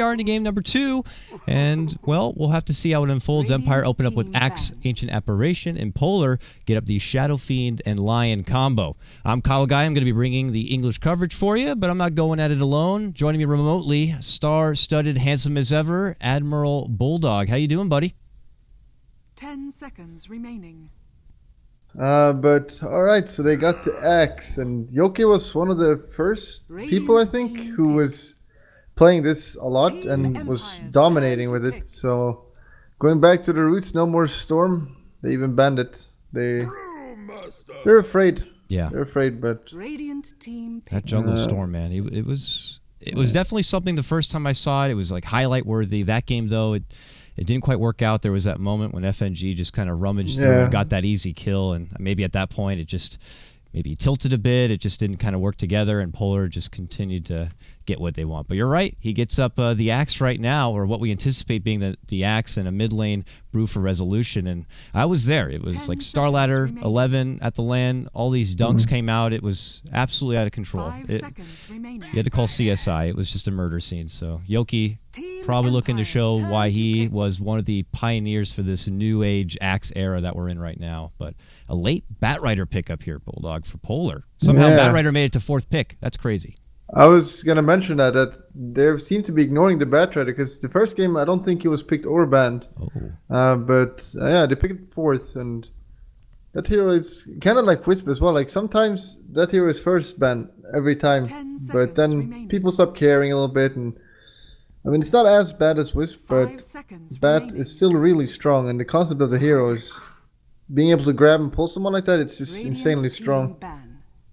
we are into game number 2. And, well, we'll have to see how it unfolds. Empire open up with Axe, Ancient Apparition, and Polar get up the Shadow Fiend and Lion combo. I'm KotLGuy. I'm going to be bringing the English coverage for you, but I'm not going at it alone. Joining me remotely, star-studded, handsome as ever, AdmiralBulldog. How you doing, buddy? 10 seconds remaining. But alright, so they got the axe, and Yoki was one of the first people, I think, who was playing this a lot and was dominating with it. So going back to the roots, no more Storm. They even banned it. They're afraid. Yeah, they're afraid. But that jungle Storm, man, it was definitely something. The first time I saw it, it was like highlight worthy. That game though, it didn't quite work out. There was that moment when FNG just kind of rummaged through and got that easy kill, and maybe at that point it just maybe tilted a bit. It just didn't kind of work together, and Polar just continued to get what they want. But you're right. He gets up the axe right now, or what we anticipate being the axe, and a mid lane brew for resolution. And I was there. It was like Star Ladder 11 at the LAN. All these dunks came out. It was absolutely out of control. You had to call CSI. It was just a murder scene. So Yoki probably looking to show why he was one of the pioneers for this new age axe era that we're in right now. But a late Batrider pickup here, Bulldog, for Polar. Somehow Batrider made it to 4th pick. That's crazy. I was going to mention that they seem to be ignoring the Batrider, because the first game I don't think he was picked or banned. But they picked 4th, and that hero is kind of like Wisp as well. Like sometimes that hero is first banned every time, but then people stop caring a little bit. And I mean, it's not as bad as Wisp, but Bat is still really strong, and the concept of the hero is being able to grab and pull someone like that. It's just insanely strong.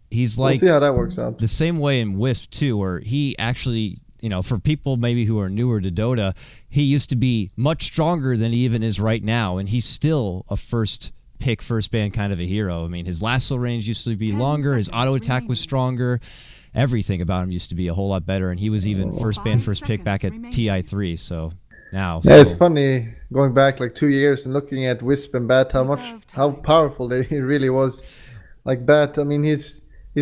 He's like, we'll see how that works out. The same way in Wisp too, where he actually, you know, for people maybe who are newer to Dota, he used to be much stronger than he even is right now, and he's still a first pick, first ban kind of a hero. I mean, his lasso range used to be longer, his auto attack was stronger, everything about him used to be a whole lot better, and he was even first ban, first pick back at TI3. So now, it's funny going back like 2 years and looking at Wisp and Bat, how powerful he really was. Like Bat, I mean, his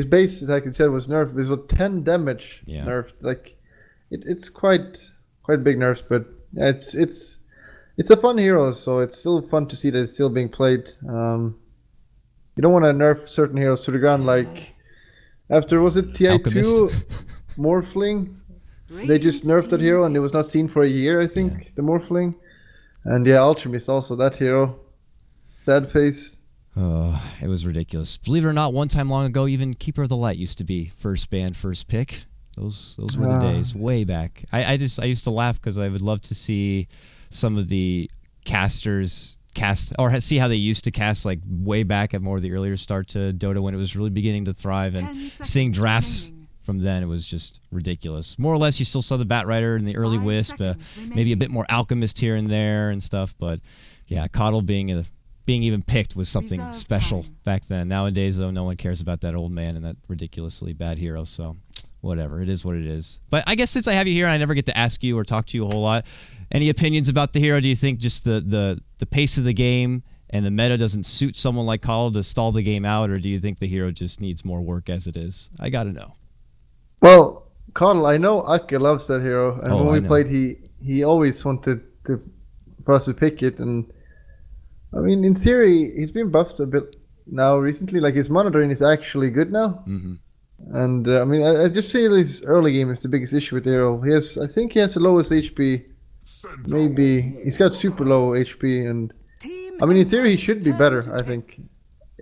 base attack, you said, was nerfed. It was with 10 damage nerfed. Like it's quite big nerfs, but yeah, it's a fun hero, so it's still fun to see that it's still being played. You don't want to nerf certain heroes to the ground, like after, was it TI2 Morphling? They just nerfed that hero and it was not seen for a year, I think, the Morphling. And yeah, Ultramist also, that hero. Sad face. It was ridiculous. Believe it or not, one time long ago, even Keeper of the Light used to be first ban, first pick. Those were the days, way back. I used to laugh because I would love to see some of the casters cast, or see how they used to cast, like way back at more of the earlier start to Dota when it was really beginning to thrive, and seeing drafts from then, it was just ridiculous. More or less, you still saw the Batrider and the early Wisp, maybe a bit more Alchemist here and there and stuff, but yeah, KotL being even picked was something special back then. Nowadays, though, no one cares about that old man and that ridiculously bad hero, so whatever. It is what it is. But I guess since I have you here, I never get to ask you or talk to you a whole lot. Any opinions about the hero? Do you think just the pace of the game and the meta doesn't suit someone like KotL to stall the game out, or do you think the hero just needs more work as it is? I gotta know. Well, KotL, I know Ake loves that hero, and when we played, he always wanted for us to pick it, and I mean, in theory, he's been buffed a bit now recently. Like, his monitoring is actually good now. And I mean, I just feel his early game is the biggest issue with the hero. I think he has the lowest HP. Maybe he's got super low HP, and I mean, in theory, he should be better. I think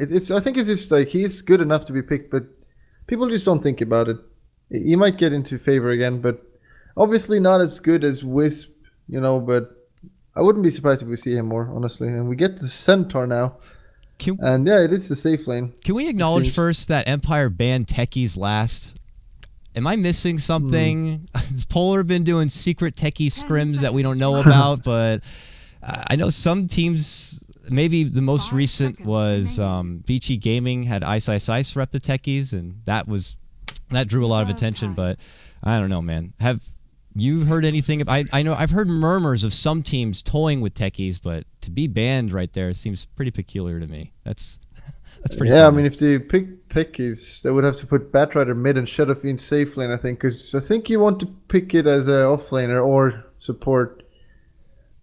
I think it's just like he's good enough to be picked, but people just don't think about it. He might get into favor again, but obviously not as good as Wisp, you know. But I wouldn't be surprised if we see him more, honestly. And we get the Centaur now. And yeah, it is the safe lane. Can we acknowledge first that Empire banned techies last? Am I missing something? Has Polar been doing secret techie scrims that we don't know about? But I know some teams, maybe the most recent was Vici Gaming had Ice rep the techies, and that drew a lot of attention. But I don't know, man. Have you heard anything? I know I've heard murmurs of some teams toying with techies, but to be banned right there seems pretty peculiar to me. That's pretty Yeah, I funny. mean, if they pick techies, they would have to put Batrider mid and Shadow Fiend safe lane, I think, because I think you want to pick it as a offlaner or support.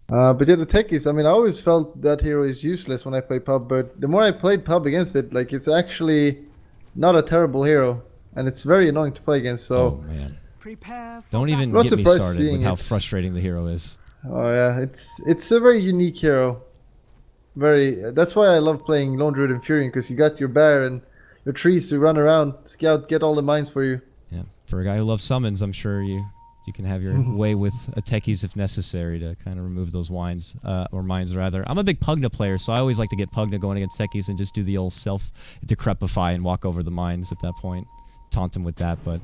But yeah, the techies, I mean, I always felt that hero is useless when I play pub, but the more I played pub against it, like, it's actually not a terrible hero, and it's very annoying to play against, Oh, so... man. Prepare for Don't even Not get me surprised started with seeing how it. frustrating the hero is. Oh yeah, it's a very unique hero. That's why I love playing Lone Druid and Fury, because you got your bear and your trees to run around, scout, get all the mines for you. Yeah, for a guy who loves summons, I'm sure you can have your way with a techies if necessary to kind of remove those wines, or mines rather. I'm a big Pugna player, so I always like to get Pugna going against techies and just do the old self-decrepify and walk over the mines at that point. Taunt them with that, but,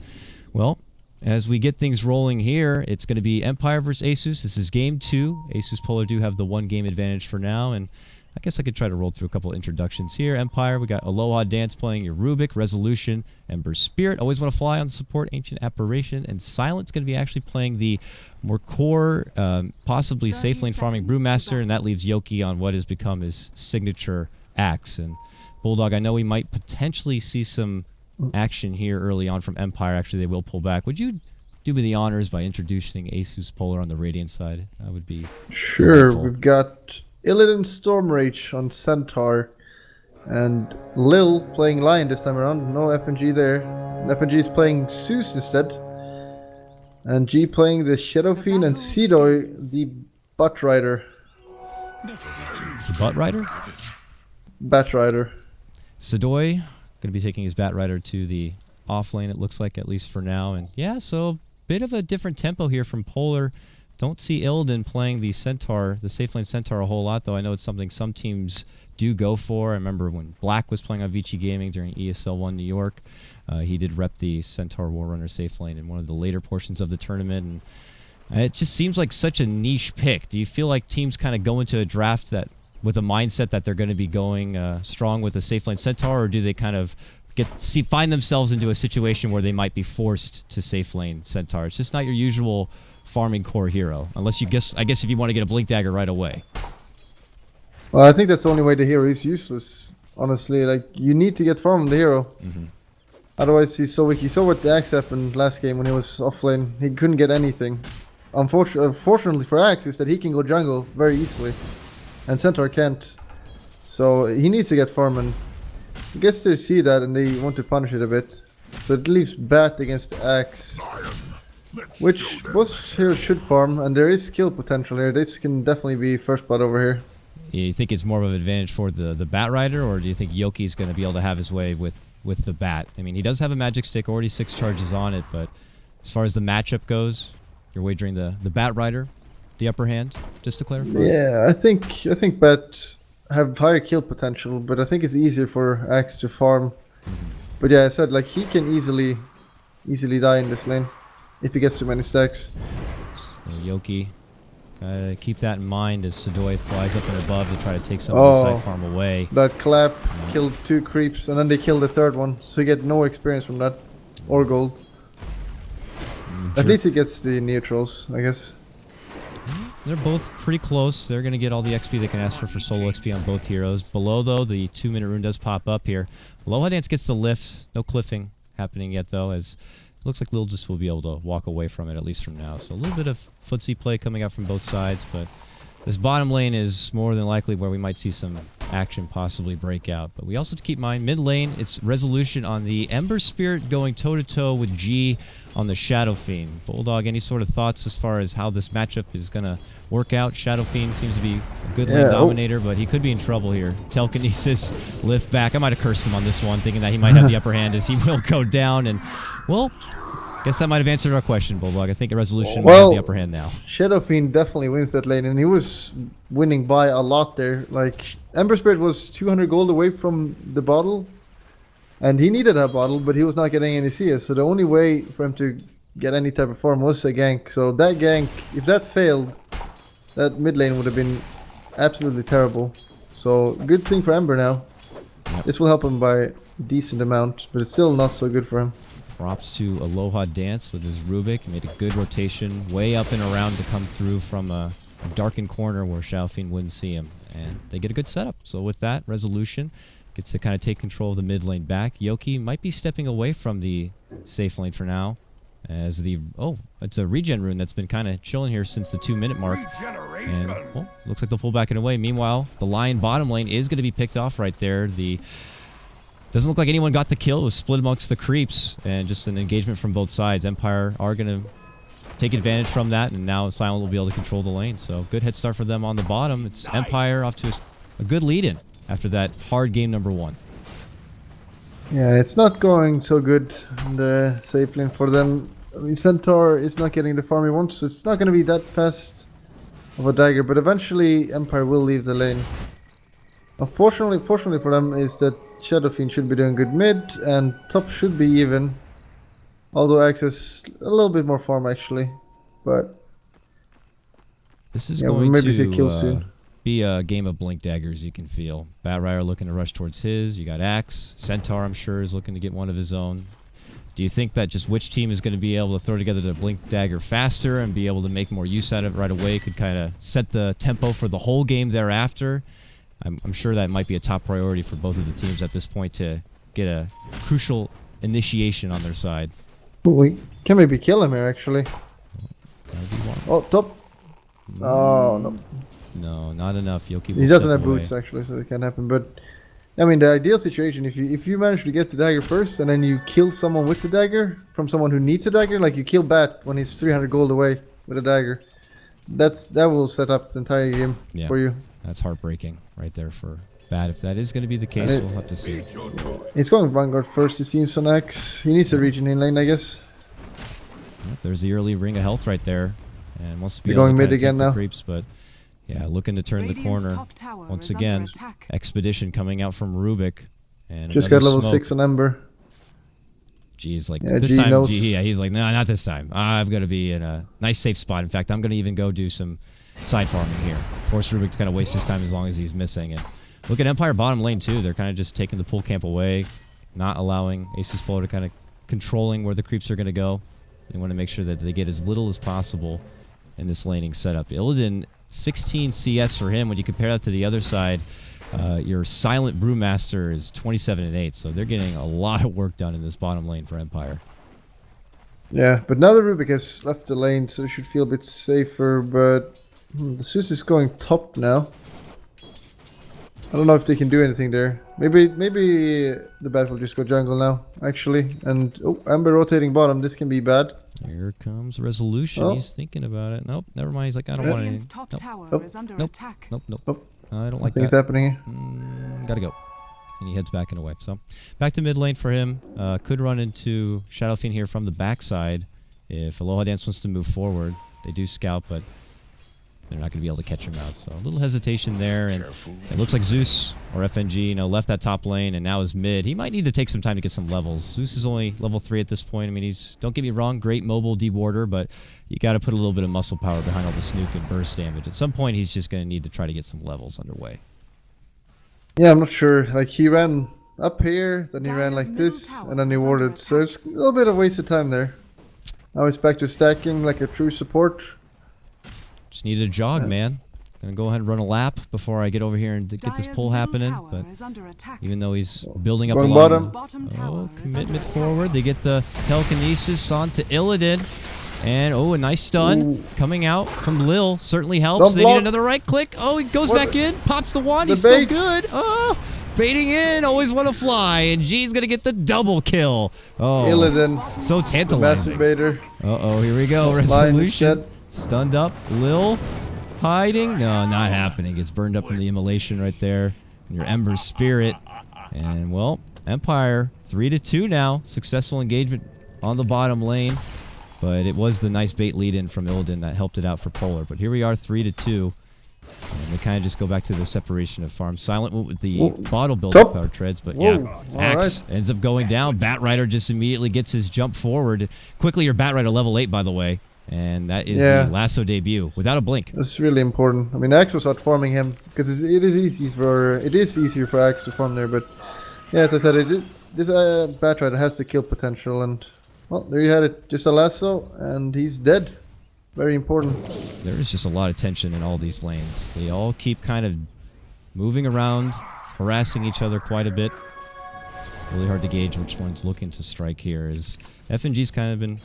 well, as we get things rolling here, it's going to be Empire versus ASUS. This is game 2. ASUS.Polar do have the 1 game advantage for now, and I guess I could try to roll through a couple introductions here. Empire, we got Aloha Dance playing your Rubik, Resolution, Ember Spirit. Always Want to Fly on support, Ancient Apparition, and Silent's going to be actually playing the more core, possibly safe lane farming Brewmaster, and that leaves Yoki on what has become his signature axe. And Bulldog, I know we might potentially see some action here early on from Empire. Actually, they will pull back. Would you do me the honors by introducing ASUS.Polar on the Radiant side? That would be Sure, delightful. we've got Illidan Stormrage on Centaur, and Lil playing Lion this time around. No FNG there. FNG is playing Zeus instead, and G playing the Shadow Fiend, and Seedoy the Butt Rider. The Butt Rider? Bat Rider. Sadoy going to be taking his Bat Rider to the off lane, it looks like, at least for now. And yeah, so bit of a different tempo here from Polar. Don't see Illidan playing the Centaur, the safe lane Centaur, a whole lot, though. I know it's something some teams do go for. I remember when Black was playing on Vici Gaming during ESL 1 New York, he did rep the Centaur Warrunner safe lane in one of the later portions of the tournament. And it just seems like such a niche pick. Do you feel like teams kind of go into a draft that with a mindset that they're going to be going strong with a safe lane Centaur, or do they kind of find themselves into a situation where they might be forced to safe lane Centaur? It's just not your usual farming core hero, unless you I guess if you want to get a blink dagger right away. Well, I think that's the only way the hero is useless, honestly. Like, you need to get farm on the hero. Otherwise, he's so weak. You saw what the Axe happened last game when he was off lane. He couldn't get anything. Unfortunately for Axe is that he can go jungle very easily, and Centaur can't. So he needs to get farm, and I guess they see that and they want to punish it a bit. So it leaves Bat against Axe, which most heroes should farm, and there is skill potential here. This can definitely be first blood over here. You think it's more of an advantage for the Bat Rider, or do you think Yoki's going to be able to have his way with the Bat? I mean, he does have a magic stick, already 6 charges on it, but as far as the matchup goes, you're wagering the Bat Rider the upper hand, just to clarify? Yeah, I think Bat have higher kill potential, but I think it's easier for Axe to farm. But yeah, I said, like, he can easily die in this lane if he gets too many stacks. So Yoki, gotta keep that in mind as Sadoy flies up and above to try to take some of the side farm away. That clap killed 2 creeps, and then they killed the 3rd one, so you get no experience from that, or gold. At least he gets the neutrals, I guess. They're both pretty close. They're going to get all the XP they can ask for solo XP on both heroes. Below, though, the 2-minute rune does pop up here. Aloha Dance gets the lift. No cliffing happening yet, though, as it looks like Lil just will be able to walk away from it, at least from now. So a little bit of footsie play coming out from both sides, but this bottom lane is more than likely where we might see some action possibly break out. But we also have to keep in mind, mid lane, it's Resolution on the Ember Spirit going toe-to-toe with G on the Shadow Fiend. Bulldog, any sort of thoughts as far as how this matchup is going to work out? Shadow Fiend seems to be a good lane dominator, but he could be in trouble here. Telekinesis, lift back. I might have cursed him on this one, thinking that he might have the upper hand as he will go down. And, well, guess that might have answered our question, Bulldog. I think Resolution might have the upper hand now. Shadow Fiend definitely wins that lane, and he was winning by a lot there. Like, Ember Spirit was 200 gold away from the bottle, and he needed that bottle, but he was not getting any CS. So the only way for him to get any type of farm was a gank. So that gank, if that failed, that mid lane would have been absolutely terrible. So good thing for Ember now. Yep. This will help him by a decent amount, but it's still not so good for him. Props to Aloha Dance with his Rubik. He made a good rotation way up and around to come through from a darkened corner where Shadow Fiend wouldn't see him. And they get a good setup. So with that, Resolution gets to kind of take control of the mid lane back. Yoki might be stepping away from the safe lane for now, as the it's a regen rune that's been kind of chilling here since the 2-minute mark. And well, looks like they'll pull back and away. Meanwhile, the Lion bottom lane is going to be picked off right there. Doesn't look like anyone got the kill. It was split amongst the creeps and just an engagement from both sides. Empire are going to take advantage from that, and now Silent will be able to control the lane. So good head start for them on the bottom. It's Empire off to a good lead-in after that hard game number 1. Yeah, it's not going so good in the safe lane for them. I mean, Centaur is not getting the farm he wants, so it's not going to be that fast of a dagger, but eventually Empire will leave the lane. Fortunately for them is that Shadow Fiend should be doing good mid, and top should be even. Although Axe has a little bit more farm actually, but this is yeah, going maybe to kill soon. Be a game of blink daggers. You can feel Batrider looking to rush towards his. You got Axe. Centaur, I'm sure, is looking to get one of his own. Do you think that just which team is going to be able to throw together the blink dagger faster and be able to make more use out of it right away could kind of set the tempo for the whole game thereafter? I'm sure that might be a top priority for both of the teams at this point to get a crucial initiation on their side. We can maybe kill him here actually. Oh, top. Oh, no. No, not enough. Yoki will He doesn't have away. boots actually, so it can't happen. But I mean, the ideal situation, if you manage to get the dagger first and then you kill someone with the dagger from someone who needs a dagger, like you kill Bat when he's 300 gold away with a dagger, that will set up the entire game for you. That's heartbreaking right there for Bat. If that is going to be the case, we'll have to see. He's going Vanguard first, it seems, on X. He needs a region in lane, I guess. Yep, there's the early ring of health right there, and wants to be going able to mid take again the now. creeps, but yeah, looking to turn the corner once again. Expedition coming out from Rubik, and just got level smoke. 6 on Ember. Geez, like Yeah, this G time, knows. he's like, no, not this time. I've got to be in a nice safe spot. In fact, I'm going to even go do some side farming here. Force Rubik to kind of waste his time as long as he's missing. And look at Empire bottom lane too. They're kind of just taking the pull camp away, not allowing ASUS.Polar to kind of controlling where the creeps are going to go. They want to make sure that they get as little as possible in this laning setup. Illidan, 16 CS for him. When you compare that to the other side, your Silent Brewmaster is 27 and 8, so they're getting a lot of work done in this bottom lane for Empire. Yeah, but now the Rubik has left the lane, so it should feel a bit safer, but the Zeus is going top now. I don't know if they can do anything there. Maybe the Bat will just go jungle now, actually. And, oh, Ember rotating bottom, this can be bad. Here comes Resolution. Oh. He's thinking about it. Nope, never mind. He's like, I don't want anything. Top Nope, tower Nope. is under nope, attack. nope, nope. Oh. I don't like Things that. happening here. Gotta go. And he heads back and away. So back to mid lane for him. Could run into Shadow Fiend here from the backside if Aloha Dance wants to move forward. They do scout, but they're not going to be able to catch him out. So a little hesitation there, and it looks like Zeus or FNG, left that top lane and now is mid. He might need to take some time to get some levels. Zeus is only level 3 at this point. I mean, don't get me wrong, great mobile dewarder, but you got to put a little bit of muscle power behind all the snook and burst damage. At some point, he's just going to need to try to get some levels underway. Yeah, I'm not sure. Like, he ran up here, then he ran like this, and then he warded. So it's a little bit of wasted time there. Now he's back to stacking like a true support. Just needed a jog, man. Gonna go ahead and run a lap before I get over here and get this pull happening. But even though he's building up a Going lot, commitment forward. They get the telekinesis onto Illidan. And, a nice stun coming out from Lil. Certainly helps. They need another right click. Oh, he goes back in. Pops the wand. He's still good. Oh, baiting in. Always want to fly. And G's going to get the double kill. Oh, Illidan, so tantalizing. masturbator. Uh-oh, here we go. Resolution. Stunned up. Lil hiding. No, not happening. Gets burned up from the immolation right there. And your Ember Spirit. And, well, Empire 3-2 now. Successful engagement on the bottom lane. But it was the nice bait lead-in from Illidan that helped it out for Polar. But here we are, 3-2. And they kind of just go back to the separation of farms. Silent went with the bottle build-up power treads. But Axe ends up going down. Batrider just immediately gets his jump forward. Quickly, your Batrider level 8, by the way. And that is the lasso debut without a blink. That's really important. I mean, Axe was out farming him because it is easier for Axe to farm there. But yeah, as I said, this Batrider has the kill potential, and well, there you had it. Just a lasso, and he's dead. Very important. There is just a lot of tension in all these lanes. They all keep kind of moving around, harassing each other quite a bit. Really hard to gauge which one's looking to strike here, as FNG's kind of been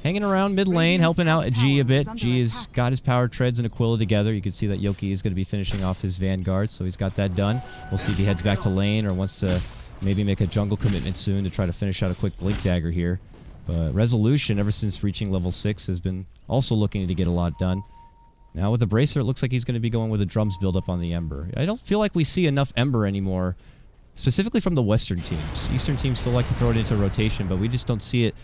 hanging around mid lane, helping out G a bit. G has got his power treads and Aquila together. You can see that Yoki is going to be finishing off his Vanguard, so he's got that done. We'll see if he heads back to lane or wants to maybe make a jungle commitment soon to try to finish out a quick Blink Dagger here. But Resolution, ever since reaching level 6, has been also looking to get a lot done. Now with the Bracer, it looks like he's going to be going with a Drums build up on the Ember. I don't feel like we see enough Ember anymore, specifically from the Western teams. Eastern teams still like to throw it into rotation, but we just don't see it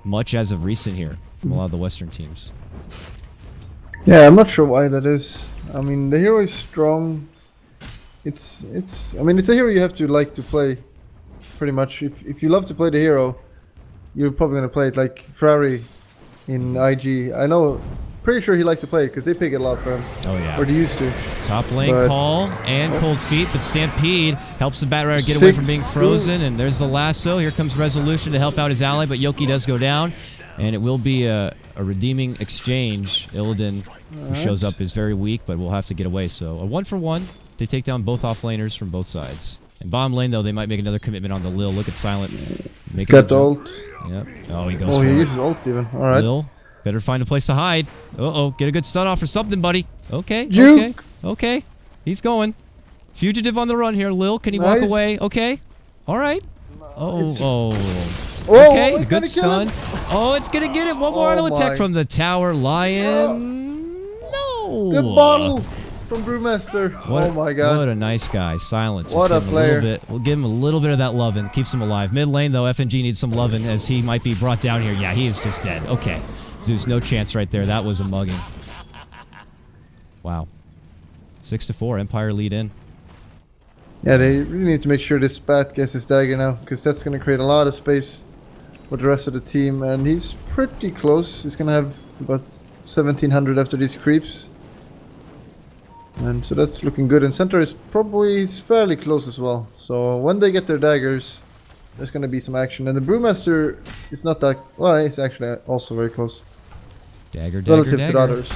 much as of recent here from a lot of the Western teams. Yeah, I'm not sure why that is. I mean, the hero is strong. It's a hero you have to like to play, pretty much. If you love to play the hero, you're probably gonna play it like Ferrari in IG. I know, pretty sure he likes to play it because they pick it a lot for him. Oh yeah. Or they used to. Top lane call and Cold Feet, but Stampede helps the Bat Rider get away from being frozen, and there's the lasso. Here comes Resolution to help out his ally, but Yoki does go down, and it will be a redeeming exchange. Illidan, who shows up, is very weak, but will have to get away. So a 1-for-1. They take down both offlaners from both sides. In bottom lane, though, they might make another commitment on the Lil. Look at Silent. He's got the ult. Yep. Oh, he goes for he it. uses ult even. Alright. Lil, better find a place to hide. Uh-oh, get a good stun off or something, buddy. Okay, Juke. okay. He's going. Fugitive on the run here, Lil. Can he walk away? Okay. All right. Okay, good stun. Oh, it's going to get it. One more auto attack from the tower. Lion. No. Good bottle from Brewmaster. Oh my god. What a nice guy. Silent. Just what a player. We'll give him a little bit of that lovin'. Keeps him alive. Mid lane, though, FNG needs some lovin' as he might be brought down here. Yeah, he is just dead. Okay. Zeus, no chance right there. That was a mugging. Wow. 6-4. Empire lead in. Yeah, they really need to make sure this Bat gets his dagger now, because that's going to create a lot of space for the rest of the team. And he's pretty close. He's going to have about 1700 after these creeps. And so that's looking good. And center is probably fairly close as well. So when they get their daggers, there's going to be some action. And the Brewmaster is not that... Well, he's actually also very close. Dagger, relative to the others.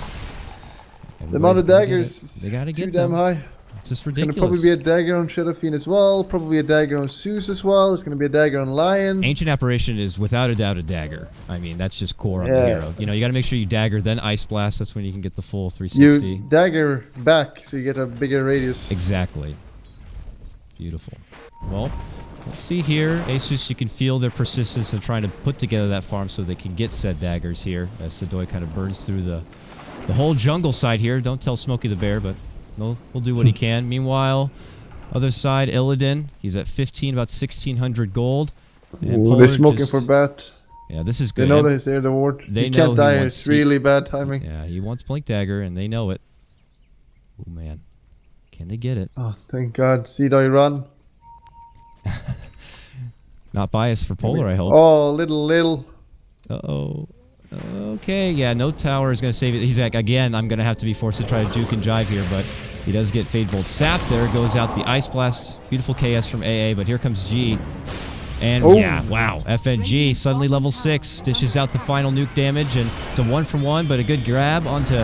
The amount of daggers is too damn high. It's just ridiculous. It's going to probably be a dagger on Shadow Fiend as well. Probably a dagger on Zeus as well. It's going to be a dagger on Lion. Ancient Apparition is without a doubt a dagger. I mean, that's just core on the hero. You know, you got to make sure you dagger, then Ice Blast. That's when you can get the full 360. You dagger back so you get a bigger radius. Exactly. Beautiful. Well, we'll see here. ASUS, you can feel their persistence in trying to put together that farm so they can get said daggers here as Sadoy kind of burns through the whole jungle side here. Don't tell Smokey the Bear, but we'll do what he can. Meanwhile, other side, Illidan, he's at 15, about 1,600 gold. And they're smoking for Bat. Yeah, this is good. They know that he's there, the ward. He can't die. It's really bad timing. Yeah, he wants Blink Dagger, and they know it. Oh, man. Can they get it? Oh, thank God. Seedoy run. Not biased for Polar, I hope. Oh, little. Uh-oh. Okay, yeah, no tower is going to save it. He's like, again, I'm going to have to be forced to try to juke and jive here, but he does get Fade Bolt Sap. There goes out the Ice Blast. Beautiful KS from AA, but here comes G. And yeah, wow, FNG suddenly level 6, dishes out the final nuke damage, and it's a 1-for-1, but a good grab onto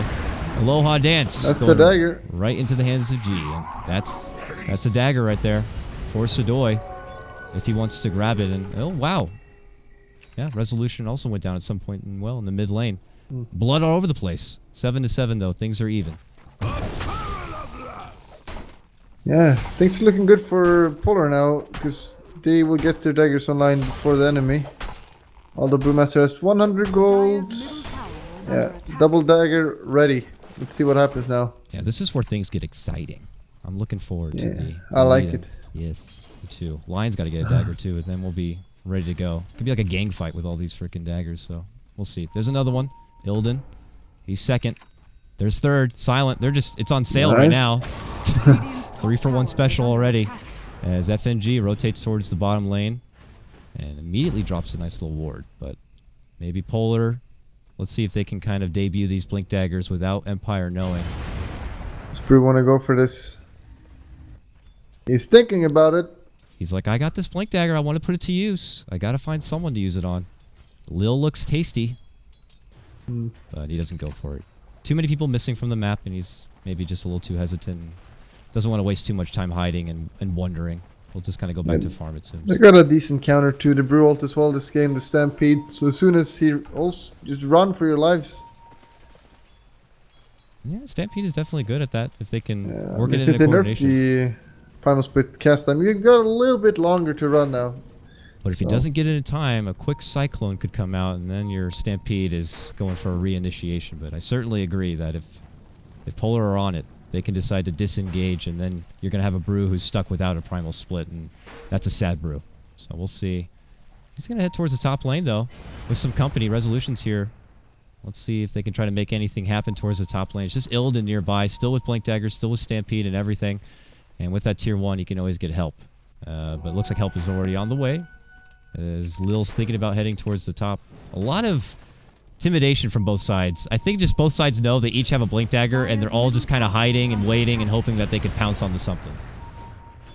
Aloha Dance. That's the dagger. Right into the hands of G. And that's a dagger right there for Sadoy if he wants to grab it. And oh, wow. Yeah, Resolution also went down at some point in the mid lane. Blood all over the place. 7-7 though, things are even. Yes, things are looking good for Polar now, because they will get their daggers online before the enemy. Although Brewmaster has 100 gold. Yeah, double dagger ready. Let's see what happens now. Yeah, this is where things get exciting. I'm looking forward to the I like it. Yes, me too. Lion's got to get a dagger too, and then we'll be ready to go. Could be like a gang fight with all these freaking daggers, so we'll see. There's another one. Illidan. He's second. There's third. Silent. It's on sale right now. 3-for-1 special already. As FNG rotates towards the bottom lane and immediately drops a nice little ward. But maybe Polar. Let's see if they can kind of debut these Blink Daggers without Empire knowing. Does Brew want to go for this? He's thinking about it. He's like, I got this Blink Dagger. I want to put it to use. I got to find someone to use it on. Lil looks tasty. But he doesn't go for it. Too many people missing from the map, and he's maybe just a little too hesitant. doesn't want to waste too much time hiding and wondering. We'll just kind of go back to farm, it seems. They got a decent counter to the Brew ult as well this game, the Stampede. So as soon as he ults, just run for your lives. Yeah, Stampede is definitely good at that if they can work it in since the they nerfed coordination. the Primal Split cast time, you've got a little bit longer to run now. But if he doesn't get it in time, a quick Cyclone could come out, and then your Stampede is going for a reinitiation. But I certainly agree that if Polar are on it, they can decide to disengage, and then you're going to have a Brew who's stuck without a Primal Split, and that's a sad Brew. So we'll see. He's going to head towards the top lane, though, with some company. Resolutions here. Let's see if they can try to make anything happen towards the top lane. It's just Illidan nearby, still with Blink Dagger, still with Stampede and everything. And with that tier 1, you can always get help. But it looks like help is already on the way. As Lil's thinking about heading towards the top. A lot of intimidation from both sides. I think just both sides know they each have a Blink Dagger, and they're all just kind of hiding and waiting and hoping that they can pounce onto something.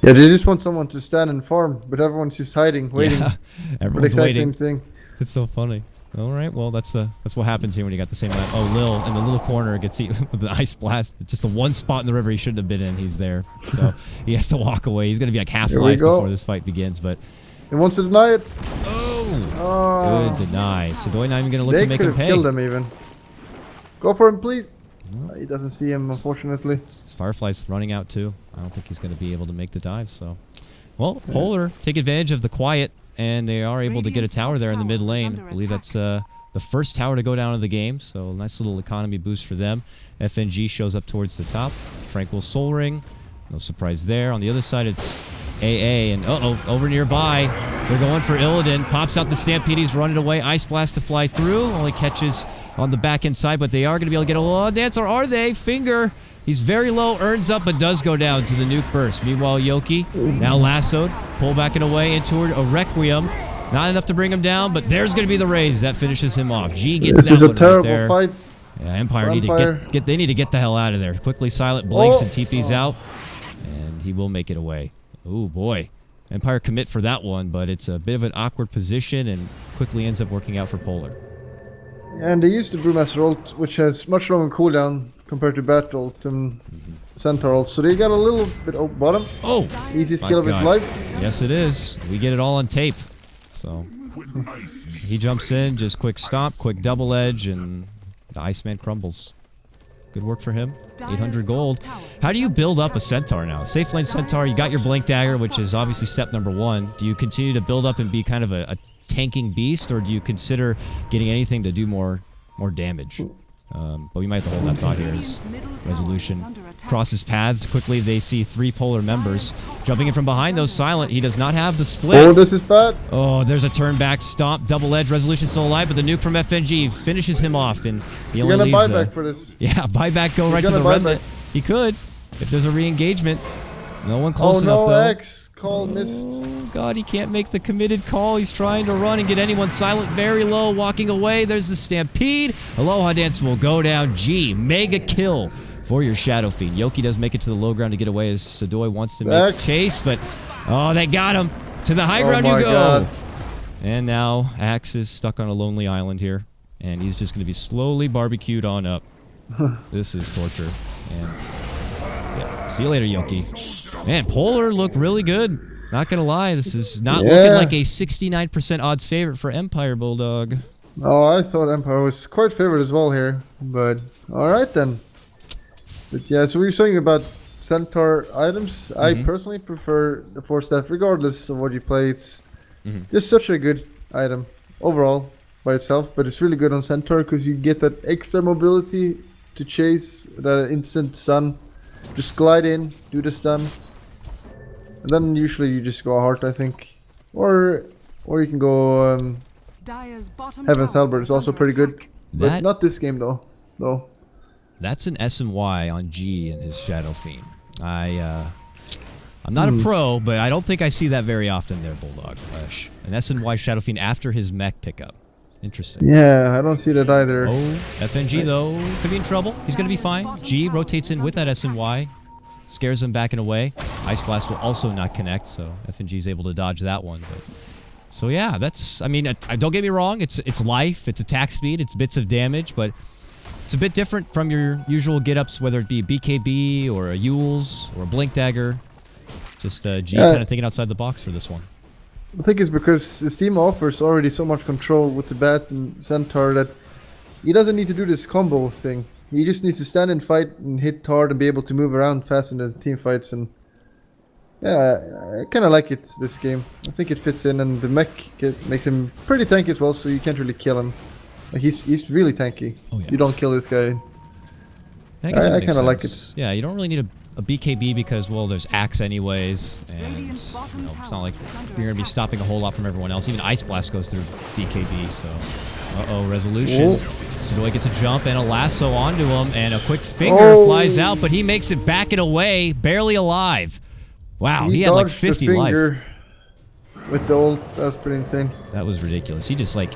Yeah, they just want someone to stand and farm, but everyone's just hiding, waiting. Yeah, for everyone's the exact waiting. same thing. It's so funny. All right, well, that's what happens here when you got the same amount. Oh, Lil in the little corner gets hit with an ice blast. Just the one spot in the river he shouldn't have been in. He's there, so he has to walk away. He's going to be like half life before this fight begins. But he wants to deny it. Oh, good deny. Sedoy not even going to look to make him pay. They could have killed him even. Go for him, please. He doesn't see him, unfortunately. Firefly's running out too. I don't think he's going to be able to make the dive. So, well, Polar take advantage of the quiet. And they are able to get a tower there in the mid lane. I believe that's the first tower to go down in the game. So nice little economy boost for them. FNG shows up towards the top. Tranquil Soul Ring. No surprise there. On the other side, it's AA. And over nearby. They're going for Illidan. Pops out the Stampede. He's running away. Ice Blast to fly through. Only catches on the back end side. But they are going to be able to get a little dance. Or are they? Finger. He's very low, earns up, but does go down to the nuke burst. Meanwhile, Yoki, now lassoed, pull back and away into a Requiem. Not enough to bring him down, but there's going to be the raise. That finishes him off. G gets this that is a one terrible right there. fight. Yeah, Empire need to they need to get the hell out of there. Quickly Silent blinks and TP's out, and he will make it away. Oh boy. Empire commit for that one, but it's a bit of an awkward position and quickly ends up working out for Polar. And they used the Brewmaster ult, which has much longer cooldown compared to Bat ult and Centaur ult. So they got a little bit bottom. Oh! Easiest kill of his life. Yes, it is. We get it all on tape. So he jumps in, just quick stomp, quick double edge, and the Iceman crumbles. Good work for him. 800 gold. How do you build up a Centaur now? Safe lane Centaur, you got your Blink Dagger, which is obviously step number 1. Do you continue to build up and be kind of a tanking beast, or do you consider getting anything to do more damage? But we might have to hold that thought here as Resolution crosses paths. Quickly, they see 3 Polar members. Jumping in from behind, though, Silent. He does not have the split. Oh, this is bad. Oh, there's a turn back, stomp, double edge. Resolution still alive, but the nuke from FNG finishes him off. And he only leaves buyback for this. Yeah, buyback, go right to the remnant. He could, if there's a re-engagement. No one close enough, though. X. Call missed. Oh, God, he can't make the committed call. He's trying to run and get anyone. Silent very low, walking away. There's the Stampede. Aloha Dance will go down. G, mega kill for your Shadow Fiend. Yoki does make it to the low ground to get away as Sedoy wants to make chase, but they got him. To the high ground you go. God. And now Axe is stuck on a lonely island here, and he's just going to be slowly barbecued on up. This is torture. And yeah, see you later, Yoki. Man, Polar looked really good. Not gonna lie, this is not looking like a 69% odds favorite for AdmiralBulldog. Oh, I thought Empire was quite favored as well here, but alright then. But yeah, so we were saying about Centaur items. I personally prefer the 4-staff regardless of what you play. It's just such a good item overall by itself, but it's really good on Centaur because you get that extra mobility to chase, that instant stun. Just glide in, do the stun. And then usually you just go Heart, I think. Or you can go Heaven's Halberd is also pretty good. But not this game though. That's an S&Y on G and his Shadow Fiend. I'm not a pro, but I don't think I see that very often there, Bulldog. An S&Y Shadow Fiend after his mech pickup. Interesting. Yeah, I don't see that either. Oh, FNG though could be in trouble. He's gonna be fine. G rotates in with that S&Y. Scares him back and away. Ice Blast will also not connect, so FNG is able to dodge that one. But, so yeah, that's, I mean, don't get me wrong, it's life, it's attack speed, it's bits of damage, but It's a bit different from your usual get-ups, whether it be a BKB or a Yule's or a Blink Dagger. Just G kind of thinking outside the box for this one. I think it's because the team offers already so much control with the bat and Centaur that he doesn't need to do this combo thing. He just needs to stand and fight and hit hard and be able to move around fast in the team fights. And yeah, I kind of like it, this game. I think it fits in, and the mech makes him pretty tanky as well, so you can't really kill him. Like he's really tanky. Oh, yeah. You don't kill this guy. I kind of like it. Yeah, you don't really need a BKB because, well, there's Axe anyways, and you know, it's not like you're going to be stopping a whole lot from everyone else. Even Ice Blast goes through BKB, so... resolution. Sudoi gets a jump and a lasso onto him, and a quick finger flies out, but he makes it back and away, barely alive. Wow, he had like 50 life. With the ult, that was pretty insane. That was ridiculous. He just like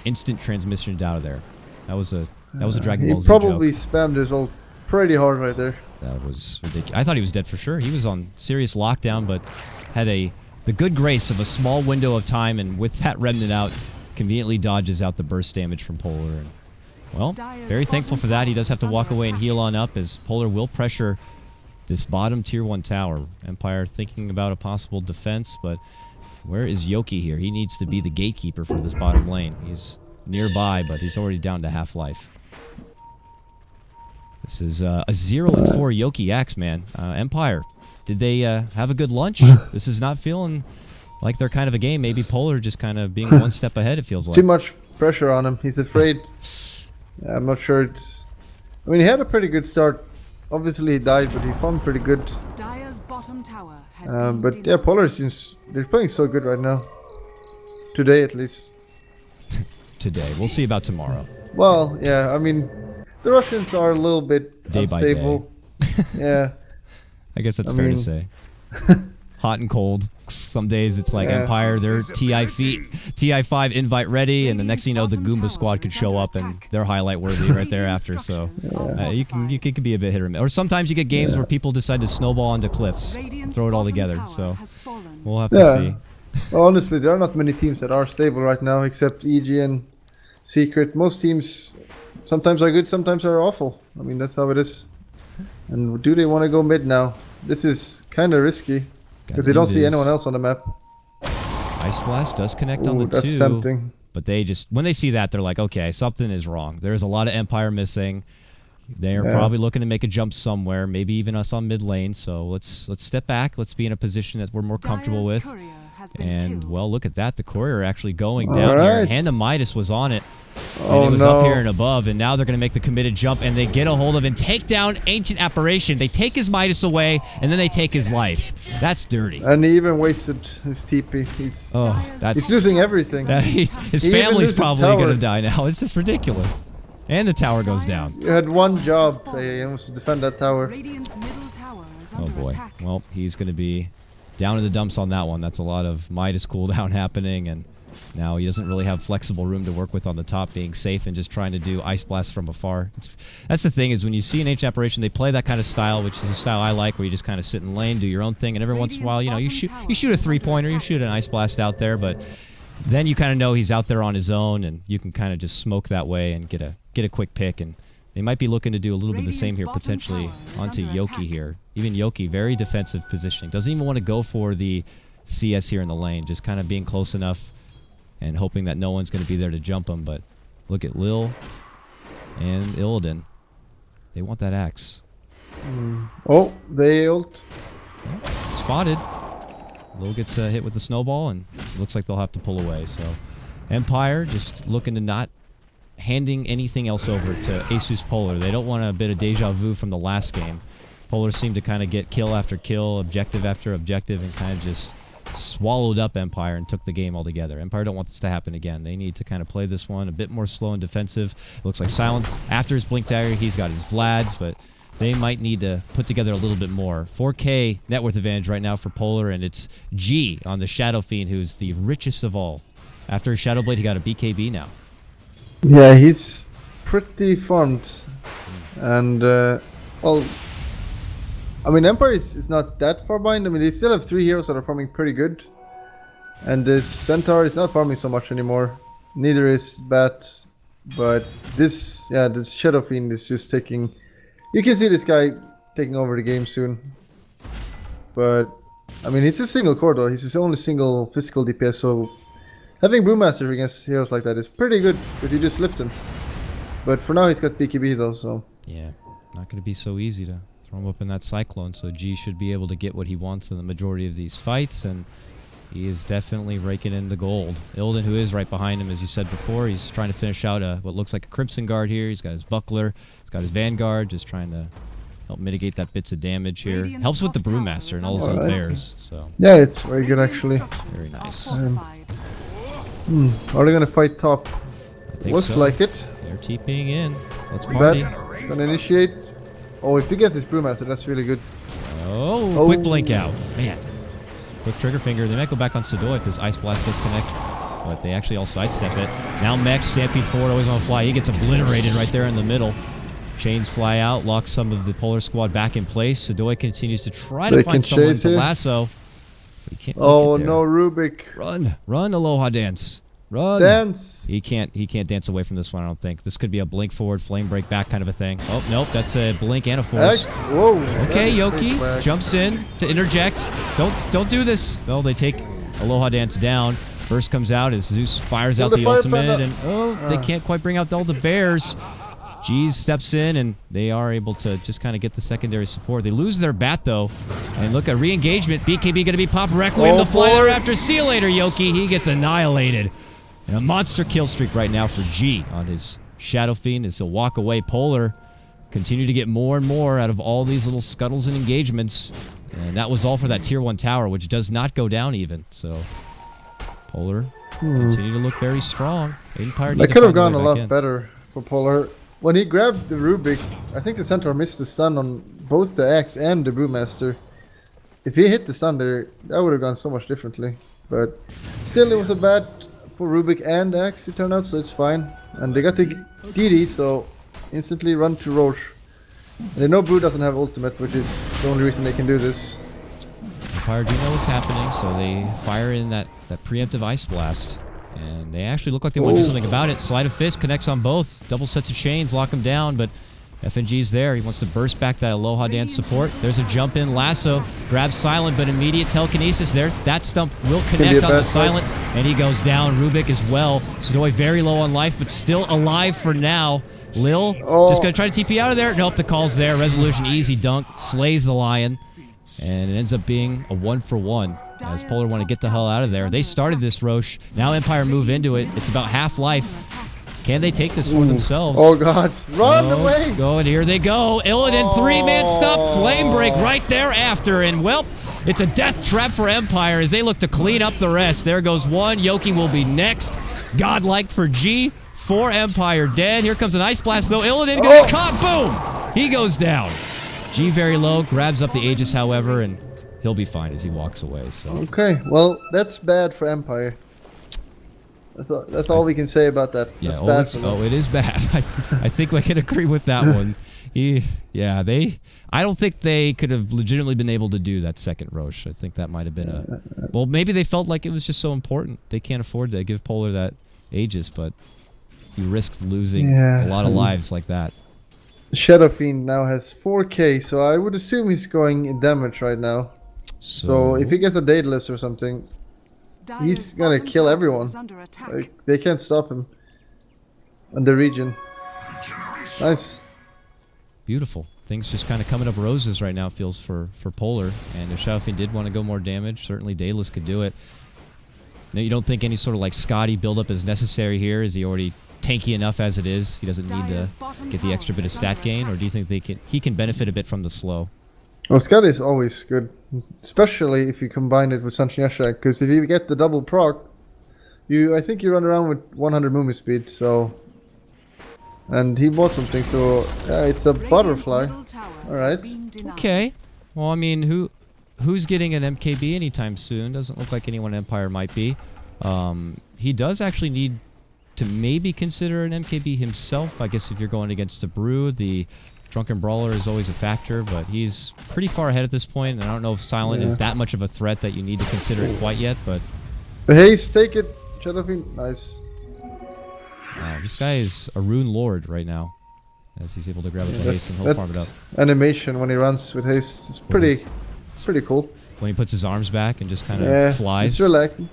instant transmission out of there. That was a Dragon Ball Z joke. He probably joke. Spammed his ult pretty hard right there. That was ridiculous. I thought he was dead for sure. He was on serious lockdown, but had the good grace of a small window of time, and with that remnant out, conveniently dodges out the burst damage from Polar. And, well, very thankful for that. He does have to walk away and heal on up, as Polar will pressure this bottom tier 1 tower. Empire thinking about a possible defense, but where is Yoki here? He needs to be the gatekeeper for this bottom lane. He's nearby, but he's already down to half life. This is a 0-4 Yoki Axe, man. Empire, did they have a good lunch? This is not feeling like they're kind of a game. Maybe Polar just kind of being one step ahead, it feels like. Too much pressure on him. He's afraid. I'm not sure it's... I mean, he had a pretty good start. Obviously he died, but he farmed pretty good. Dire's bottom tower has but yeah, Polar seems... They're playing so good right now. Today, at least. Today. We'll see about tomorrow. Well, yeah, I mean... The Russians are a little bit day unstable. By day. Yeah. I guess that's fair to say. Hot and cold. Some days it's like Empire, they're TI5 invite ready, and the next thing you know, the Goomba squad could show up and they're highlight worthy right there after. So you can be a bit hit or miss. Or sometimes you get games where people decide to snowball onto cliffs, throw it all together. So we'll have to see. Well, honestly, there are not many teams that are stable right now except EG and Secret. Most teams sometimes are good, sometimes are awful. I mean, that's how it is. And do they want to go mid now? This is kind of risky because they don't see anyone else on the map. Ice Blast does connect on the that's 2. Tempting. But they just, when they see that, they're like, okay, something is wrong. There's a lot of Empire missing. They're probably looking to make a jump somewhere, maybe even us on mid lane. So let's step back. Let's be in a position that we're more comfortable with. And, well, look at that. The courier actually going down here. Hand of Midas was on it. And it was up here and above, and now they're going to make the committed jump, and they get a hold of and take down Ancient Apparition. They take his Midas away, and then they take his life. That's dirty. And he even wasted his TP. He's losing everything. His family's probably going to die now. It's just ridiculous. And the tower goes down. You had one job. He wants to defend that tower. Oh boy. Well, he's going to be down in the dumps on that one. That's a lot of Midas cooldown happening, and now he doesn't really have flexible room to work with on the top, being safe and just trying to do Ice Blast from afar. That's the thing, is when you see an Ancient Apparition, they play that kind of style, which is a style I like, where you just kind of sit in lane, do your own thing, and every once in a while, you know, you shoot a 3-pointer, you shoot an Ice Blast out there, but then you kind of know he's out there on his own, and you can kind of just smoke that way and get a quick pick. And they might be looking to do a little bit of the same here, potentially onto Yoki here. Even Yoki, very defensive positioning. Doesn't even want to go for the CS here in the lane, just kind of being close enough and hoping that no one's going to be there to jump him. But look at Lil and Illidan. They want that axe. Oh, they ult. Oh, spotted. Lil gets hit with the snowball, and it looks like they'll have to pull away. So Empire just looking to not handing anything else over to ASUS.Polar. They don't want a bit of deja vu from the last game. Polar seemed to kind of get kill after kill, objective after objective, and kind of just swallowed up Empire and took the game altogether. Empire don't want this to happen again. They need to kind of play this one a bit more slow and defensive. It looks like Silent, after his Blink Dagger, he's got his Vlads, but they might need to put together a little bit more. 4K net worth advantage right now for Polar, and it's G on the Shadow Fiend, who's the richest of all. After his Shadow Blade, he got a BKB now. Yeah, he's pretty farmed. And, well, I mean, Empire is not that far behind. I mean, they still have 3 heroes that are farming pretty good. And this Centaur is not farming so much anymore. Neither is Bat. But this Shadow Fiend is just taking. You can see this guy taking over the game soon. But I mean, he's a single core though. He's his only single physical DPS. So having Brewmaster against heroes like that is pretty good because you just lift him. But for now, he's got BKB though. So yeah, not going to be so easy to throw him up in that Cyclone. So G should be able to get what he wants in the majority of these fights, and he is definitely raking in the gold. Illidan, who is right behind him, as you said before, he's trying to finish out what looks like a Crimson Guard here. He's got his Buckler, he's got his Vanguard, just trying to help mitigate that bits of damage here. Helps with the Brewmaster and all his little bears. So yeah, it's very good actually. Very nice. Are they gonna fight top? I think Looks so. like it. They're TPing in. Let's party. That's gonna initiate. Oh, if he gets his Brewmaster, that's really good. Oh, quick blink out. Man. Quick trigger finger. They might go back on Sadoy if this Ice Blast disconnect, but they actually all sidestep it. Now Mech, stampede forward, always on the fly. He gets obliterated right there in the middle. Chains fly out, locks some of the Polar squad back in place. Sadoy continues to try to find someone to lasso. But he can't oh no, Rubik. Run, Aloha Dance. Run. Dance. He can't dance away from this one, I don't think. This could be a blink forward, flame break back kind of a thing. Oh, nope, that's a blink and a force. Whoa. Okay, Yoki jumps in to interject. Don't do this. Well, they take Aloha Dance down. Burst comes out as Zeus fires out the ultimate, and they can't quite bring out all the bears. Jeez steps in, and they are able to just kind of get the secondary support. They lose their bat, though. And look, a re-engagement. BKB going to be popped. Requiem to fly there after. See you later, Yoki. He gets annihilated. And a monster kill streak right now for G on his Shadow Fiend as he'll walk away. Polar continue to get more and more out of all these little scuttles and engagements. And that was all for that Tier 1 tower, which does not go down even. So, Polar continue to look very strong. Empire that could have gone a lot better for Polar. When he grabbed the Rubik, I think the Centaur missed the stun on both the Axe and the Brewmaster. If he hit the stun there, that would have gone so much differently. But still, it was a bad for Rubik and Axe, it turned out, so it's fine. And they got the DD, so instantly run to Roche. And they know Brew doesn't have ultimate, which is the only reason they can do this. Empire do know what's happening, so they fire in that preemptive Ice Blast. And they actually look like they want to do something about it. Sleight of Fist connects on both. Double sets of chains lock him down, but FNG's there. He wants to burst back that Aloha Dance support. There's a jump in. Lasso grabs Silent, but immediate telekinesis. There's that stump will connect on the Silent, and he goes down. Rubik as well. Sadoy very low on life, but still alive for now. Lil just going to try to TP out of there. Nope, the call's there. Resolution easy dunk. Slays the Lion. And it ends up being a 1-for-1 as Polar want to get the hell out of there. They started this Roche. Now Empire move into it. It's about half life. Can they take this for themselves? Oh god, run away! Go, and here they go. Illidan, 3-man stop, flame break right thereafter, and well, it's a death trap for Empire as they look to clean up the rest. There goes one. Yoki will be next. Godlike for G. 4 Empire dead. Here comes an Ice Blast though. Illidan gonna get caught. Boom! He goes down. G very low, grabs up the Aegis, however, and he'll be fine as he walks away. So okay, well, that's bad for Empire. That's all we can say about that. Yeah, that's bad it is bad. I think we can agree with that one. I don't think they could have legitimately been able to do that second Roche. I think that might have been well, maybe they felt like it was just so important. They can't afford to give Polar that Aegis, but you risked losing a lot of lives like that. Shadow Fiend now has 4k, so I would assume he's going in damage right now. So if he gets a Daedalus or something, he's gonna kill everyone. Like, they can't stop him. And the region. Nice. Beautiful. Things just kind of coming up roses right now, it feels, for Polar. And if Shadow Fiend did want to go more damage, certainly Daedalus could do it. Now, you don't think any sort of like Scotty buildup is necessary here? Is he already tanky enough as it is? He doesn't need to get the extra bit of stat gain? Or do you think he can benefit a bit from the slow? Well, Scotty is always good. Especially if you combine it with Sanchin Yashak. Because if you get the double proc, I think you run around with 100 movement speed, so... And he bought something, so it's a butterfly. Alright. Okay. Well, I mean, who's getting an MKB anytime soon? Doesn't look like anyone Empire might be. He does actually need to maybe consider an MKB himself. I guess if you're going against a Brew, the Drunken Brawler is always a factor, but he's pretty far ahead at this point, and I don't know if Silent is that much of a threat that you need to consider it quite yet, but... Haste, take it. Shadow Fiend, nice. This guy is a rune lord right now, as he's able to grab it with haste and he'll farm it up. Animation when he runs with haste is pretty cool. When he puts his arms back and just kind of flies. It's relaxing.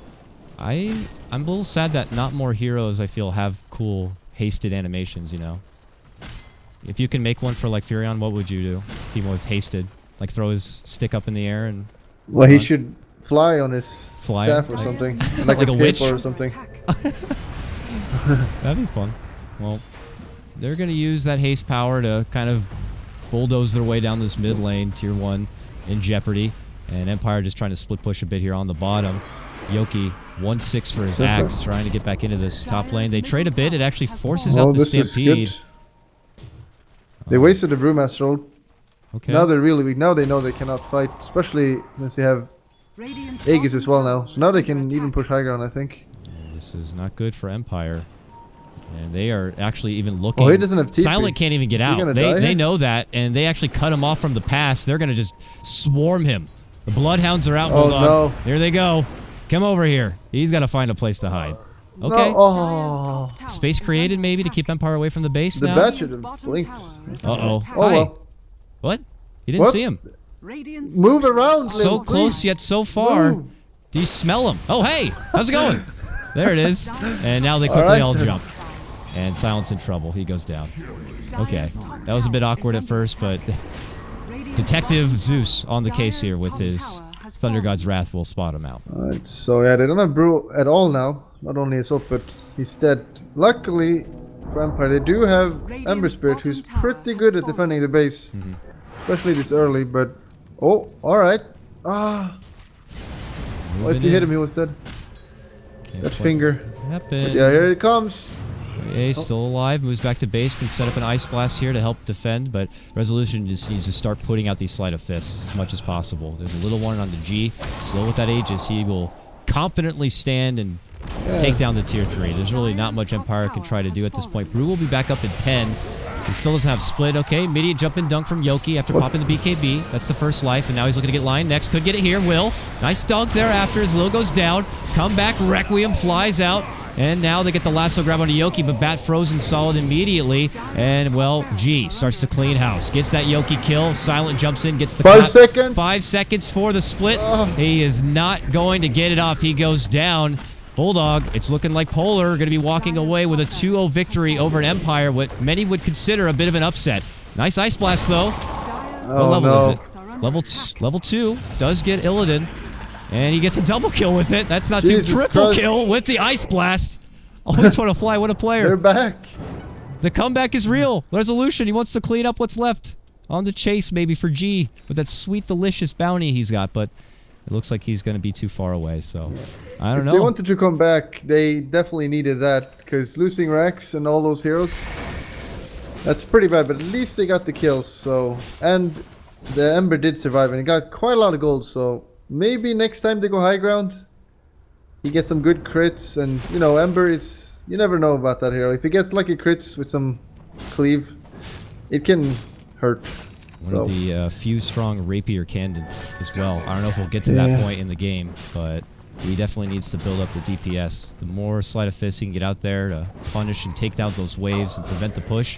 I'm a little sad that not more heroes, I feel, have cool hasted animations, you know? If you can make one for, like, Furion, what would you do if he was hasted? Like, throw his stick up in the air and... Well, he should fly on his staff or something. Like a witch or something. That'd be fun. Well, they're going to use that haste power to kind of bulldoze their way down this mid lane, tier 1, in jeopardy. And Empire just trying to split push a bit here on the bottom. Yoki, 1-6 for his axe, trying to get back into this top lane. They trade a bit. It actually forces out the Stampede. They wasted the Brewmaster ult. Okay. Now they're really weak. Now they know they cannot fight, especially since they have Aegis as well now. So now they can even push high ground, I think. This is not good for Empire. And they are actually even looking... Oh, he doesn't have TP. Silent can't even get out. They know that, and they actually cut him off from the pass. They're going to just swarm him. The Bloodhounds are out, Bulldog. No. There they go. Come over here. He's got to find a place to hide. Okay. No. Oh. Space created maybe to keep Empire away from the base now? The bat should have blinked. Uh-oh. Oh, well. What? You didn't see him. Move around, So close yet so far. Move. Do you smell him? Oh, hey. How's it going? There it is. And now they quickly all jump. And Silent's in trouble. He goes down. Okay. That was a bit awkward at first, but Detective Zeus on the case here with his Thunder God's Wrath will spot him out. Alright, so yeah, they don't have Brew at all now. Not only is up, but he's dead. Luckily for Empire, they do have Ember Spirit, who's pretty good at defending the base. Especially this early, but... Oh, alright. Well, if you hit him, he was dead. That finger. But yeah, here it comes. Okay, still alive, moves back to base, can set up an Ice Blast here to help defend, but Resolution just needs to start putting out these Sleight of Fists as much as possible. There's a little one on the G, still with that Aegis, he will confidently stand and take down the tier 3. There's really not much Empire can try to do at this point. Brew will be back up in 10. He still doesn't have split. Okay, immediate jump and dunk from Yoki after popping the BKB. That's the first life, and now he's looking to get Lion next. Could get it here, will. Nice dunk there after his low goes down. Come back, Requiem flies out. And now they get the lasso grab onto Yoki, but Bat frozen solid immediately. And, well, G starts to clean house. Gets that Yoki kill. Silent jumps in, gets the 5 seconds. 5 seconds for the split. He is not going to get it off. He goes down. Bulldog, it's looking like Polar going to be walking away with a 2-0 victory over an Empire, what many would consider a bit of an upset. Nice Ice Blast, though. What level is it? Level 2 does get Illidan. And he gets a double kill with it. That's not too. Triple kill with the Ice Blast. Oh, that's what a fly. What a player. They're back. The comeback is real. Resolution. He wants to clean up what's left. On the chase, maybe, for G. With that sweet, delicious bounty he's got. But it looks like he's going to be too far away. So, I don't know. If they wanted to come back, they definitely needed that. Because losing Rex and all those heroes, that's pretty bad. But at least they got the kills. So, and the Ember did survive. And he got quite a lot of gold. So... maybe next time they go high ground, he gets some good crits, and you know, Ember is, you never know about that hero. If he gets lucky crits with some cleave, it can hurt. One of the few strong rapier candidates as well. I don't know if we'll get to that point in the game, but he definitely needs to build up the DPS. The more Sleight of Fist he can get out there to punish and take down those waves and prevent the push,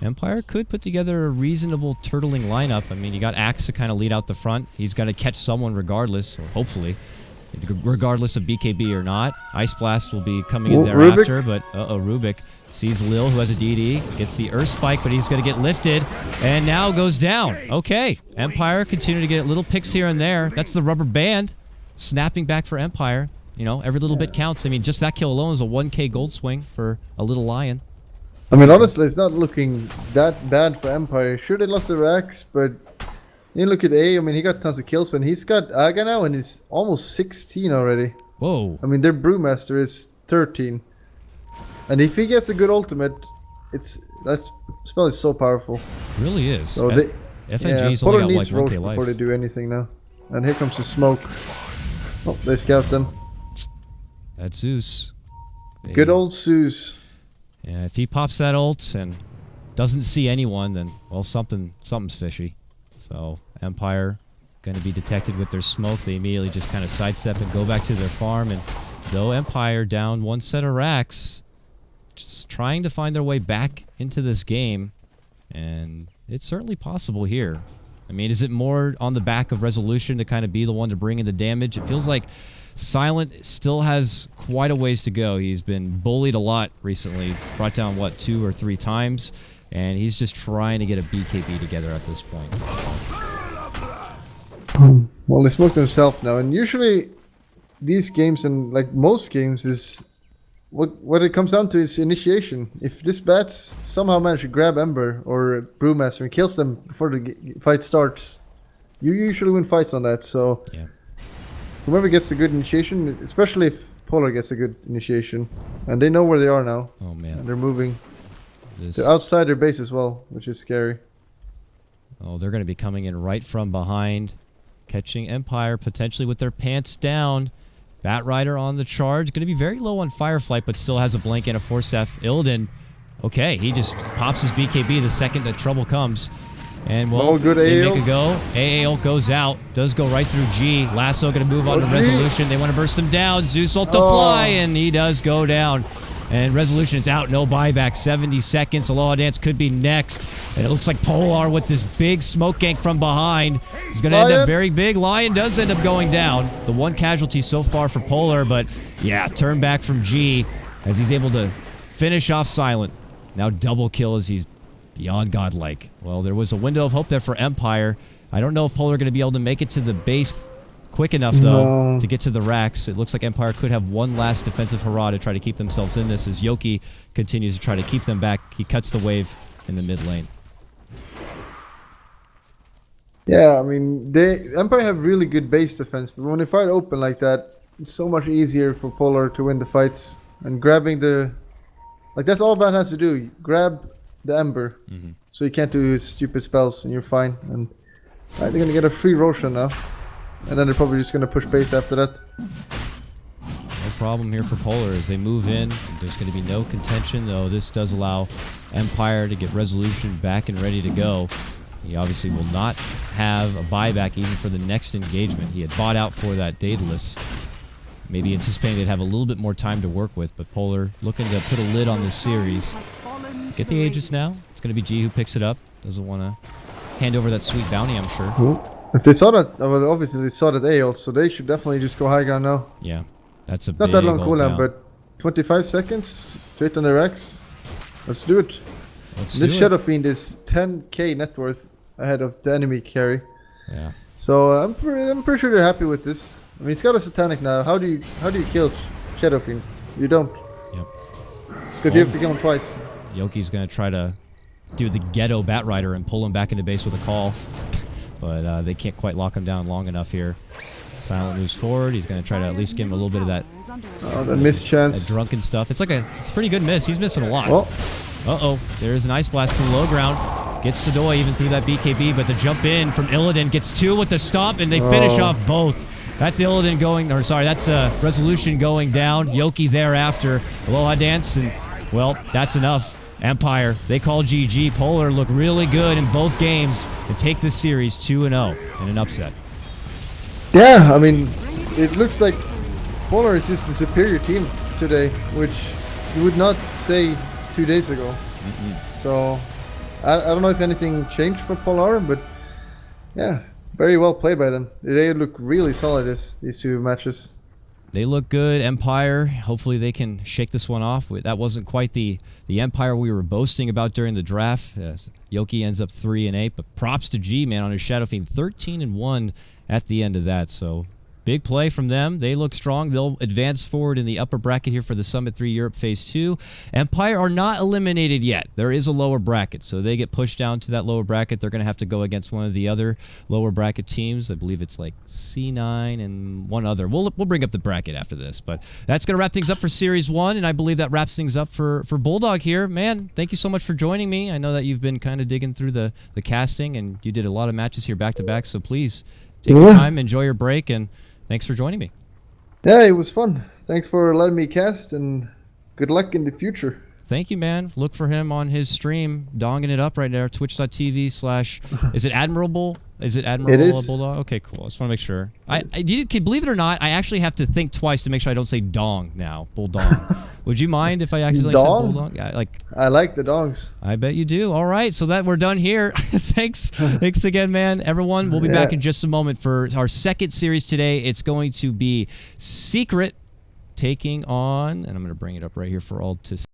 Empire could put together a reasonable turtling lineup. I mean, you got Axe to kind of lead out the front. He's got to catch someone regardless, or hopefully, regardless of BKB or not. Ice Blast will be coming in thereafter, but Rubik sees Lil, who has a DD, gets the Earth Spike, but he's going to get lifted, and now goes down. Okay, Empire continue to get little picks here and there. That's the rubber band snapping back for Empire. You know, every little bit counts. I mean, just that kill alone is a 1K gold swing for a little Lion. I mean, honestly, it's not looking that bad for Empire. Sure, they lost the Rex, but you look at A. I mean, he got tons of kills, and he's got Aga now, and he's almost 16 already. Whoa. I mean, their Brewmaster is 13. And if he gets a good ultimate, that spell is so powerful. It really is. So FNG's only got like 1K life. Before they do anything now. And here comes the smoke. Oh, they scout them. That's Zeus. Good old Zeus. Yeah, if he pops that ult and doesn't see anyone, then, well, something's fishy. So, Empire going to be detected with their smoke. They immediately just kind of sidestep and go back to their farm. And though Empire down one set of racks, just trying to find their way back into this game, and it's certainly possible here. I mean, is it more on the back of Resolution to kind of be the one to bring in the damage? It feels like Silent still has quite a ways to go. He's been bullied a lot recently, brought down, what, 2 or 3 times, and he's just trying to get a BKB together at this point. Well, he smoked himself now, and usually these games, and like most games, is what it comes down to is initiation. If this bats somehow manage to grab Ember or Brewmaster and kills them before the fight starts, you usually win fights on that. So yeah. Whoever gets a good initiation, especially if Polar gets a good initiation, and they know where they are now. Oh man, and they're moving. They're outside their base as well, which is scary. Oh, they're going to be coming in right from behind, catching Empire potentially with their pants down. Batrider on the charge. Going to be very low on Fireflight, but still has a blink and a Force Staff. Illidan, okay, he just pops his BKB the second that trouble comes. And, well, good they AO. make a go. AA ult goes out. Does go right through G. Lasso going to move on to Resolution. They want to burst him down. Zeus ult to fly, and he does go down. And Resolution is out. No buyback. 70 seconds. Aloha Dance could be next. And it looks like Polar with this big smoke gank from behind. He's going to end up very big. Lion does end up going down. The one casualty so far for Polar, but yeah, turn back from G as he's able to finish off Silent. Now double kill as he's beyond godlike. Well, there was a window of hope there for Empire. I don't know if Polar are going to be able to make it to the base quick enough, though, to get to the racks. It looks like Empire could have one last defensive hurrah to try to keep themselves in this as Yoki continues to try to keep them back. He cuts the wave in the mid lane. Yeah, I mean, Empire have really good base defense, but when they fight open like that, it's so much easier for Polar to win the fights. And grabbing the... Like, that's all Van has to do. Grab the Ember, so you can't do his stupid spells, and you're fine. And they're going to get a free Roshan now. And then they're probably just going to push base after that. No problem here for Polar as they move in. There's going to be no contention, though. This does allow Empire to get Resolution back and ready to go. He obviously will not have a buyback even for the next engagement. He had bought out for that Daedalus, maybe anticipating they'd have a little bit more time to work with, but Polar looking to put a lid on this series. Get the Aegis now. It's going to be G who picks it up. Doesn't want to hand over that sweet bounty, I'm sure. Ooh. If they saw that, well, obviously they saw that AO, so they should definitely just go high ground now. Yeah, that's a it's not that long cooldown, but 25 seconds straight on their X. Let's do it. This Shadow Fiend is 10k net worth ahead of the enemy carry. Yeah. So I'm pretty sure they're happy with this. I mean, he's got a Satanic now. How do you kill Shadow Fiend? You don't. Yep. Because you have to kill him twice. Yoki's going to try to do the ghetto Batrider and pull him back into base with a call. But they can't quite lock him down long enough here. Silent moves forward. He's going to try to at least give him a little bit of that. Oh, the miss chance. That drunken stuff. It's like it's a pretty good miss. He's missing a lot. Oh. Uh-oh. There's an Ice Blast to the low ground. Gets Sadoy even through that BKB, but the jump in from Illidan gets 2 with the stomp, and they finish off both. That's Illidan going, or sorry, that's Resolution going down. Yoki thereafter. Aloha Dance, and, well, that's enough. Empire, they call GG. Polar look really good in both games and take this series 2-0 in an upset. Yeah, I mean, it looks like Polar is just a superior team today, which you would not say 2 days ago. So, I don't know if anything changed for Polar, but yeah, very well played by them. They look really solid, these 2 matches. They look good. Empire, hopefully they can shake this one off. That wasn't quite the Empire we were boasting about during the draft. Yoki ends up 3-8, but props to G, man, on his Shadow Fiend. 13-1 at the end of that, so big play from them. They look strong. They'll advance forward in the upper bracket here for the Summit 3 Europe Phase 2. Empire are not eliminated yet. There is a lower bracket, so they get pushed down to that lower bracket. They're going to have to go against one of the other lower bracket teams. I believe it's like C9 and one other. We'll bring up the bracket after this, but that's going to wrap things up for Series 1, and I believe that wraps things up for Bulldog here. Man, thank you so much for joining me. I know that you've been kind of digging through the casting, and you did a lot of matches here back-to-back, so please take your time, enjoy your break, and thanks for joining me. Yeah, it was fun. Thanks for letting me cast, and good luck in the future. Thank you, man. Look for him on his stream, donging it up right there, twitch.tv/ is it Admirable? Is it AdmiralBulldog? Okay, cool. I just want to make sure. You can believe it or not, I actually have to think twice to make sure I don't say dong now. Bulldog. Would you mind if I accidentally Dong? said bulldog? I like the dogs. I bet you do. All right, so that we're done here. Thanks again, man. Everyone, we'll be back in just a moment for our second series today. It's going to be Secret taking on, and I'm going to bring it up right here for all to see.